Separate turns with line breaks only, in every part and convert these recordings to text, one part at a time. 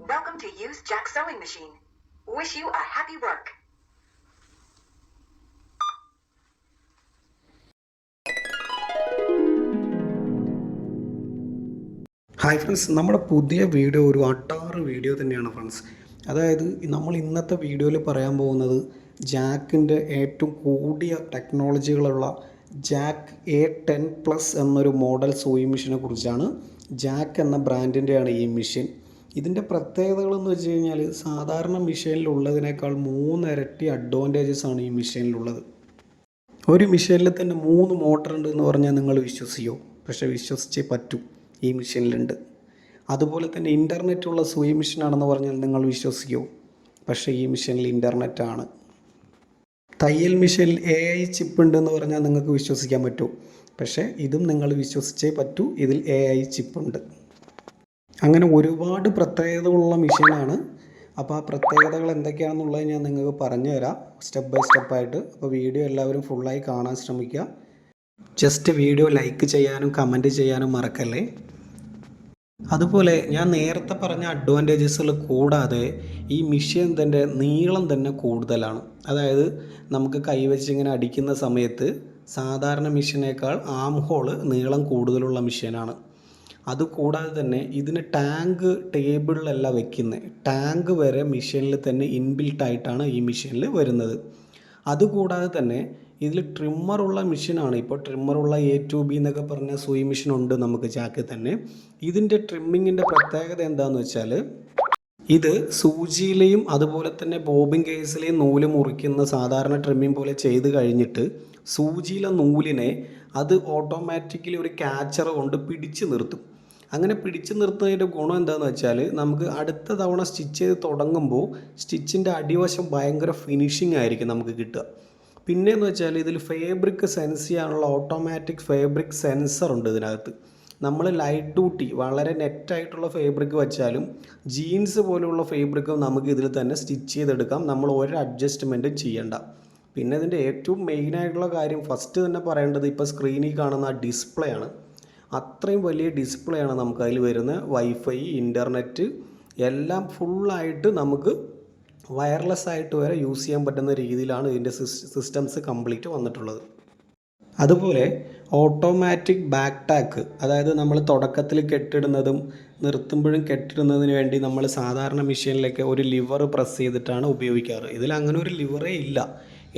Welcome to Use Jack Sewing Machine. Wish you a happy work.
Hi friends, നമ്മുടെ പുതിയ video ഒരു അട്ടാറ് video തന്നെയാണ് friends. അതായത് നമ്മൾ ഇന്നത്തെ വീഡിയോയിൽ പറയാൻ പോകുന്നത് ജാക്കിൻ്റെ ഏറ്റവും കൂടിയ ടെക്നോളജികളുള്ള ജാക്ക് A10+ എന്നൊരു മോഡൽ സൂയിങ് മെഷീനെ കുറിച്ചാണ്. ജാക്ക് എന്ന ബ്രാൻഡിൻ്റെയാണ് ഈ മെഷീൻ. ഇതിൻ്റെ പ്രത്യേകതകളെന്ന് വെച്ച് കഴിഞ്ഞാൽ സാധാരണ മെഷീനിലുള്ളതിനേക്കാൾ 3 ഇരട്ടി അഡ്വാൻറ്റേജസ് ആണ് ഈ മെഷീനിലുള്ളത്. ഒരു മെഷീനിൽ തന്നെ 3 മോട്ടർ ഉണ്ട് എന്ന് പറഞ്ഞാൽ നിങ്ങൾ വിശ്വസിക്കുമോ? പക്ഷേ വിശ്വസിച്ചേ പറ്റൂ. ഈ മെഷീനിലുണ്ട്. അതുപോലെ തന്നെ ഇൻ്റർനെറ്റുള്ള സൂയിങ് മെഷീനാണെന്ന് പറഞ്ഞാൽ നിങ്ങൾ വിശ്വസിക്കുമോ? പക്ഷേ ഈ മെഷീനിൽ ഇൻ്റർനെറ്റാണ്. തയ്യൽ മെഷീനിൽ AI ചിപ്പ് ഉണ്ടെന്ന് പറഞ്ഞാൽ നിങ്ങൾക്ക് വിശ്വസിക്കാൻ പറ്റുമോ? പക്ഷേ ഇതും നിങ്ങൾ വിശ്വസിച്ചേ പറ്റൂ. ഇതിൽ AI ചിപ്പ് ഉണ്ട്. അങ്ങനെ ഒരുപാട് പ്രത്യേകതകളുള്ള മെഷീനാണ്. അപ്പോൾ ആ പ്രത്യേകതകൾ എന്തൊക്കെയാണെന്നുള്ളത് ഞാൻ നിങ്ങൾക്ക് പറഞ്ഞു തരാം സ്റ്റെപ്പ് ബൈ സ്റ്റെപ്പായിട്ട്. അപ്പോൾ വീഡിയോ എല്ലാവരും ഫുള്ളായി കാണാൻ ശ്രമിക്കുക. ജസ്റ്റ് വീഡിയോ ലൈക്ക് ചെയ്യാനും കമൻറ്റ് ചെയ്യാനും മറക്കല്ലേ. അതുപോലെ ഞാൻ നേരത്തെ പറഞ്ഞ അഡ്വാൻറ്റേജസുകൾ കൂടാതെ ഈ മെഷീൻ തന്നെ നീളം തന്നെ കൂടുതലാണ്. അതായത് നമുക്ക് കൈവച്ച് ഇങ്ങനെ അടിക്കുന്ന സമയത്ത് സാധാരണ മെഷീനേക്കാൾ ആം ഹോള് നീളം കൂടുതലുള്ള മെഷീനാണ്. അതുകൂടാതെ തന്നെ ഇതിന് ടാങ്ക് ടേബിളിലല്ല വെക്കുന്നത്. ടാങ്ക് വരെ മെഷീനിൽ തന്നെ ഇൻബിൽട്ടായിട്ടാണ് ഈ മെഷീനിൽ വരുന്നത്. അതുകൂടാതെ തന്നെ ഇതിൽ ട്രിമ്മറുള്ള മെഷീനാണ്. ഇപ്പോൾ ട്രിമ്മറുള്ള A2B എന്നൊക്കെ പറഞ്ഞ സൂയിങ് മെഷീൻ ഉണ്ട് നമുക്ക് ജാക്കിൽ തന്നെ. ഇതിൻ്റെ ട്രിമ്മിങ്ങിൻ്റെ പ്രത്യേകത എന്താണെന്ന് വെച്ചാൽ ഇത് സൂചിയിലെയും അതുപോലെ തന്നെ ബോബിൻ കേസിലെയും നൂല് മുറിക്കുന്ന സാധാരണ ട്രിമ്മിങ് പോലെ ചെയ്ത് കഴിഞ്ഞിട്ട് സൂചിയിലെ നൂലിനെ അത് ഓട്ടോമാറ്റിക്കലി ഒരു ക്യാച്ചർ കൊണ്ട് പിടിച്ച് നിർത്തും. അങ്ങനെ പിടിച്ചു നിർത്തുന്നതിൻ്റെ ഗുണം എന്താണെന്ന് വെച്ചാൽ നമുക്ക് അടുത്ത തവണ സ്റ്റിച്ച് ചെയ്ത് തുടങ്ങുമ്പോൾ സ്റ്റിച്ചിൻ്റെ അടിവശം ഭയങ്കര ഫിനിഷിംഗ് ആയിരിക്കും നമുക്ക് കിട്ടുക. പിന്നെയെന്ന് വെച്ചാൽ ഇതിൽ ഫാബ്രിക് സെൻസ് ചെയ്യാനുള്ള ഓട്ടോമാറ്റിക് ഫാബ്രിക് സെൻസർ ഉണ്ട് ഇതിനകത്ത്. നമ്മൾ ലൈറ്റ് ഡ്യൂട്ടി വളരെ നെറ്റായിട്ടുള്ള ഫാബ്രിക് വെച്ചാലും ജീൻസ് പോലെയുള്ള ഫാബ്രിക്കും നമുക്ക് ഇതിൽ തന്നെ സ്റ്റിച്ച് ചെയ്തെടുക്കാം. നമ്മൾ ഒരു അഡ്ജസ്റ്റ്മെൻറ്റും ചെയ്യേണ്ട. പിന്നെ ഇതിൻ്റെ ഏറ്റവും മെയിനായിട്ടുള്ള കാര്യം ഫസ്റ്റ് തന്നെ പറയേണ്ടത് ഇപ്പോൾ സ്ക്രീനിൽ കാണുന്ന ആ ഡിസ്പ്ലേ ആണ്. അത്രയും വലിയ ഡിസ്പ്ലേ ആണ് നമുക്ക് അതിൽ വരുന്നത്. വൈഫൈ, ഇൻ്റർനെറ്റ് എല്ലാം ഫുള്ളായിട്ട് നമുക്ക് വയർലെസ് ആയിട്ട് വരെ യൂസ് ചെയ്യാൻ പറ്റുന്ന രീതിയിലാണ് ഇതിൻ്റെ സിസ്റ്റംസ് കംപ്ലീറ്റ് വന്നിട്ടുള്ളത്. അതുപോലെ ഓട്ടോമാറ്റിക് ബാക്ക് ടാക്ക്, അതായത് നമ്മൾ തുടക്കത്തിൽ കെട്ടിടുന്നതും നിർത്തുമ്പോഴും കെട്ടിടുന്നതിന് വേണ്ടി നമ്മൾ സാധാരണ മെഷീനിലേക്ക് ഒരു ലിവർ പ്രസ് ചെയ്തിട്ടാണ് ഉപയോഗിക്കാറ്. ഇതിൽ അങ്ങനെ ഒരു ലിവറേ ഇല്ല.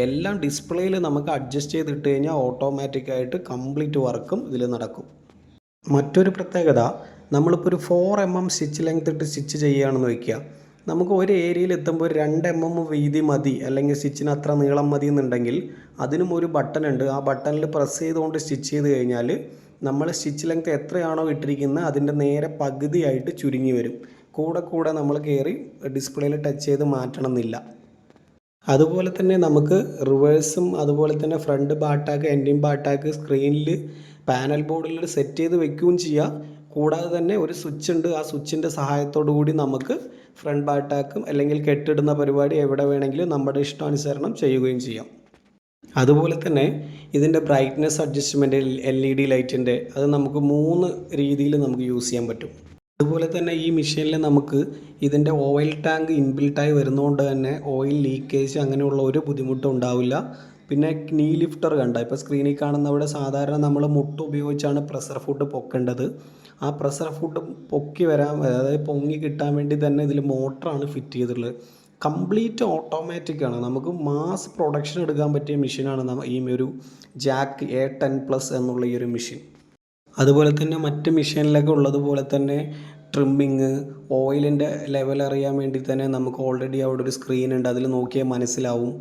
എല്ലാം ഡിസ്പ്ലേയിൽ നമുക്ക് അഡ്ജസ്റ്റ് ചെയ്തിട്ട് കഴിഞ്ഞാൽ ഓട്ടോമാറ്റിക്കായിട്ട് കംപ്ലീറ്റ് വർക്കും ഇതിൽ നടക്കും. മറ്റൊരു പ്രത്യേകത, നമ്മളിപ്പോൾ ഒരു 4 mm സ്റ്റിച്ച് ലെങ്ത് ഇട്ട് സ്റ്റിച്ച് ചെയ്യുകയാണെന്ന് വയ്ക്കുക. നമുക്ക് ഒരു ഏരിയയിൽ എത്തുമ്പോൾ 2 mm വീതി മതി, അല്ലെങ്കിൽ സ്റ്റിച്ചിന് അത്ര നീളം മതി എന്നുണ്ടെങ്കിൽ അതിനും ഒരു ബട്ടൺ ഉണ്ട്. ആ ബട്ടണിൽ പ്രസ് ചെയ്തുകൊണ്ട് സ്റ്റിച്ച് ചെയ്ത് കഴിഞ്ഞാൽ നമ്മൾ സ്റ്റിച്ച് ലെങ്ത് എത്രയാണോ ഇട്ടിരിക്കുന്നത് അതിൻ്റെ നേരെ പകുതിയായിട്ട് ചുരുങ്ങി വരും. കൂടെ നമ്മൾ കയറി ഡിസ്പ്ലേയിൽ ടച്ച് ചെയ്ത് മാറ്റണം എന്നില്ല. അതുപോലെ തന്നെ നമുക്ക് റിവേഴ്സും അതുപോലെ തന്നെ ഫ്രണ്ട് ബാട്ടാക്ക്, എൻഡിങ് ബാട്ടാക്ക് സ്ക്രീനിൽ പാനൽ ബോർഡിൽ സെറ്റ് ചെയ്ത് വെക്കുകയും ചെയ്യുക. കൂടാതെ തന്നെ ഒരു സ്വിച്ച് ഉണ്ട്. ആ സ്വിച്ചിൻ്റെ സഹായത്തോടു കൂടി നമുക്ക് ഫ്രണ്ട് ബാട്ടാക്കും അല്ലെങ്കിൽ കെട്ടിടുന്ന പരിപാടി എവിടെ വേണമെങ്കിലും നമ്മുടെ ഇഷ്ടാനുസരണം ചെയ്യുകയും ചെയ്യാം. അതുപോലെ തന്നെ ഇതിൻ്റെ ബ്രൈറ്റ്നെസ് അഡ്ജസ്റ്റ്മെൻറ്റ് LED ലൈറ്റിൻ്റെ അത് നമുക്ക് 3 രീതിയിൽ നമുക്ക് യൂസ് ചെയ്യാൻ പറ്റും. അതുപോലെ തന്നെ ഈ മെഷീനിൽ നമുക്ക് ഇതിൻ്റെ ഓയിൽ ടാങ്ക് ഇൻബിൽട്ടായി വരുന്നതുകൊണ്ട് തന്നെ ഓയിൽ ലീക്കേജ് അങ്ങനെയുള്ള ഒരു ബുദ്ധിമുട്ടും ഉണ്ടാവില്ല. പിന്നെ നീ ലിഫ്റ്റർ കണ്ട ഇപ്പോൾ സ്ക്രീനിൽ കാണുന്നവിടെ സാധാരണ നമ്മൾ മുട്ട് ഉപയോഗിച്ചാണ് പ്രഷർ ഫുഡ് പൊക്കേണ്ടത്. ആ പ്രഷർ ഫുഡ് പൊക്കി വരാൻ, അതായത് പൊങ്ങി കിട്ടാൻ വേണ്ടി തന്നെ ഇതിൽ മോട്ടറാണ് ഫിറ്റ് ചെയ്തിട്ടുള്ളത്. കംപ്ലീറ്റ് ഓട്ടോമാറ്റിക്കാണ്. നമുക്ക് മാസ് പ്രൊഡക്ഷൻ എടുക്കാൻ പറ്റിയ മെഷീനാണ് ഈ ഒരു ജാക്ക് A10+ എന്നുള്ള ഈ ഒരു മെഷീൻ. അതുപോലെ തന്നെ മറ്റ് മെഷീനിലൊക്കെ ഉള്ളതുപോലെ തന്നെ ട്രിമ്മിങ്, ഓയിലിൻ്റെ ലെവൽ അറിയാൻ വേണ്ടി തന്നെ നമുക്ക് ഓൾറെഡി അവിടെ ഒരു സ്ക്രീൻ ഉണ്ട്. അതിൽ നോക്കിയാൽ മനസ്സിലാവും.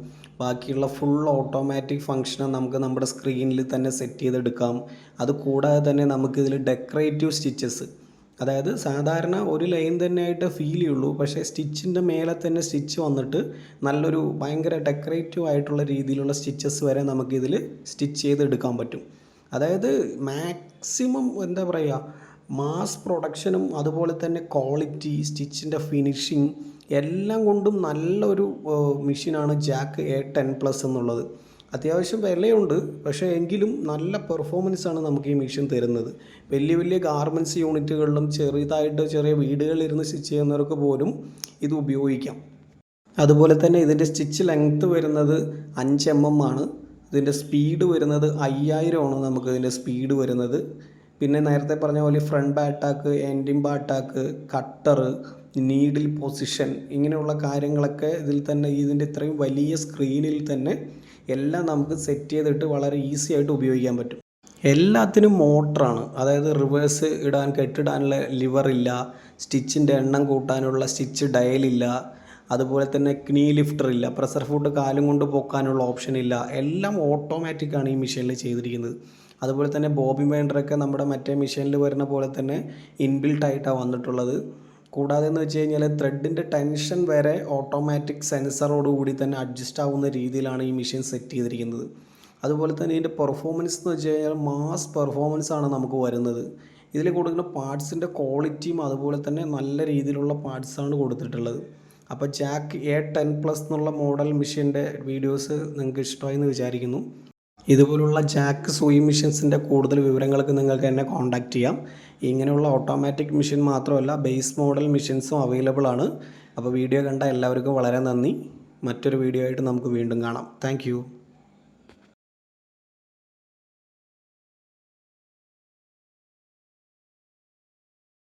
ബാക്കിയുള്ള ഫുൾ ഓട്ടോമാറ്റിക് ഫങ്ഷൻ നമുക്ക് നമ്മുടെ സ്ക്രീനിൽ തന്നെ സെറ്റ് ചെയ്തെടുക്കാം. അതുകൂടാതെ തന്നെ നമുക്കിതിൽ ഡെക്കറേറ്റീവ് സ്റ്റിച്ചസ്, അതായത് സാധാരണ ഒരു ലൈൻ തന്നെയായിട്ട് ഫീൽ ചെയ്യുള്ളൂ, പക്ഷേ സ്റ്റിച്ചിൻ്റെ മേലെ തന്നെ സ്റ്റിച്ച് വന്നിട്ട് നല്ലൊരു ഭയങ്കര ഡെക്കറേറ്റീവ് ആയിട്ടുള്ള രീതിയിലുള്ള സ്റ്റിച്ചസ് വരെ നമുക്കിതിൽ സ്റ്റിച്ച് ചെയ്തെടുക്കാൻ പറ്റും. അതായത് മാക്സിമം എന്താ പറയുക, മാസ് പ്രൊഡക്ഷനും അതുപോലെ തന്നെ ക്വാളിറ്റി, സ്റ്റിച്ചിൻ്റെ ഫിനിഷിങ് എല്ലാം കൊണ്ടും നല്ലൊരു മെഷീനാണ് ജാക്ക് A10+ എന്നുള്ളത്. അത്യാവശ്യം വിലയുണ്ട്, പക്ഷേ എങ്കിലും നല്ല പെർഫോമൻസാണ് നമുക്ക് ഈ മെഷീൻ തരുന്നത്. വലിയ വലിയ ഗാർമെൻറ്റ്സ് യൂണിറ്റുകളിലും ചെറിയ വീടുകളിലിരുന്ന് സ്റ്റിച്ച് ചെയ്യുന്നവർക്ക് പോലും ഇത് ഉപയോഗിക്കാം. അതുപോലെ തന്നെ ഇതിൻ്റെ സ്റ്റിച്ച് ലെങ്ത്ത് വരുന്നത് 5 mm ആണ്. ഇതിൻ്റെ സ്പീഡ് വരുന്നത് 5000 ആണ് നമുക്ക് ഇതിൻ്റെ സ്പീഡ് വരുന്നത്. പിന്നെ നേരത്തെ പറഞ്ഞ പോലെ front bartack, ending bartack, cutter, needle position ഇങ്ങനെയുള്ള കാര്യങ്ങളൊക്കെ ഇതിൽ തന്നെ ഇതിൻ്റെ ഇത്രയും വലിയ സ്ക്രീനിൽ തന്നെ എല്ലാം നമുക്ക് സെറ്റ് ചെയ്തിട്ട് വളരെ ഈസി ആയിട്ട് ഉപയോഗിക്കാൻ പറ്റും. എല്ലാത്തിനും മോട്ടറാണ്, അതായത് റിവേഴ്സ് ഇടാൻ കെട്ടിടാനുള്ള ലിവറില്ല, സ്റ്റിച്ചിൻ്റെ എണ്ണം കൂട്ടാനുള്ള സ്റ്റിച്ച് ഡയലില്ല, അതുപോലെ തന്നെ ക്നീ ലിഫ്റ്റർ ഇല്ല, പ്രഷർ ഫുഡ് കാലും കൊണ്ട് പൊക്കാനുള്ള ഓപ്ഷൻ ഇല്ല. എല്ലാം ഓട്ടോമാറ്റിക്കാണ് ഈ മെഷീനിൽ ചെയ്തിരിക്കുന്നത്. അതുപോലെ തന്നെ ബോബിൻ വൈൻഡറൊക്കെ നമ്മുടെ മറ്റേ മെഷീനിൽ വരുന്ന പോലെ തന്നെ ഇൻബിൽട്ട് ആയിട്ടാണ് വന്നിട്ടുള്ളത്. കൂടാതെ എന്ന് വെച്ച് കഴിഞ്ഞാൽ ത്രെഡിൻ്റെ ടെൻഷൻ വരെ ഓട്ടോമാറ്റിക് സെൻസറോടുകൂടി തന്നെ അഡ്ജസ്റ്റ് ആവുന്ന രീതിയിലാണ് ഈ മെഷീൻ സെറ്റ് ചെയ്തിരിക്കുന്നത്. അതുപോലെ തന്നെ ഇതിൻ്റെ പെർഫോമൻസ് എന്ന് വെച്ച് കഴിഞ്ഞാൽ മാസ് പെർഫോമൻസ് ആണ് നമുക്ക് വരുന്നത്. ഇതിൽ കൊടുക്കുന്ന പാർട്സിൻ്റെ ക്വാളിറ്റിയും അതുപോലെ തന്നെ നല്ല രീതിയിലുള്ള പാർട്സാണ് കൊടുത്തിട്ടുള്ളത്. അപ്പോൾ ജാക്ക് A10+ എന്നുള്ള മോഡൽ മെഷീൻ്റെ വീഡിയോസ് നിങ്ങൾക്ക് ഇഷ്ടമായി എന്ന് വിചാരിക്കുന്നു. ഇതുപോലുള്ള ജാക്ക് സൂയി മെഷീൻസിൻ്റെ കൂടുതൽ വിവരങ്ങൾക്ക് നിങ്ങൾക്ക് എന്നെ കോൺടാക്റ്റ് ചെയ്യാം. ഇങ്ങനെയുള്ള ഓട്ടോമാറ്റിക് മെഷീൻ മാത്രമല്ല ബേസ് മോഡൽ മെഷീൻസും അവൈലബിൾ ആണ്. അപ്പോൾ വീഡിയോ കണ്ട എല്ലാവർക്കും വളരെ നന്ദി. മറ്റൊരു വീഡിയോ ആയിട്ട് നമുക്ക് വീണ്ടും കാണാം. താങ്ക്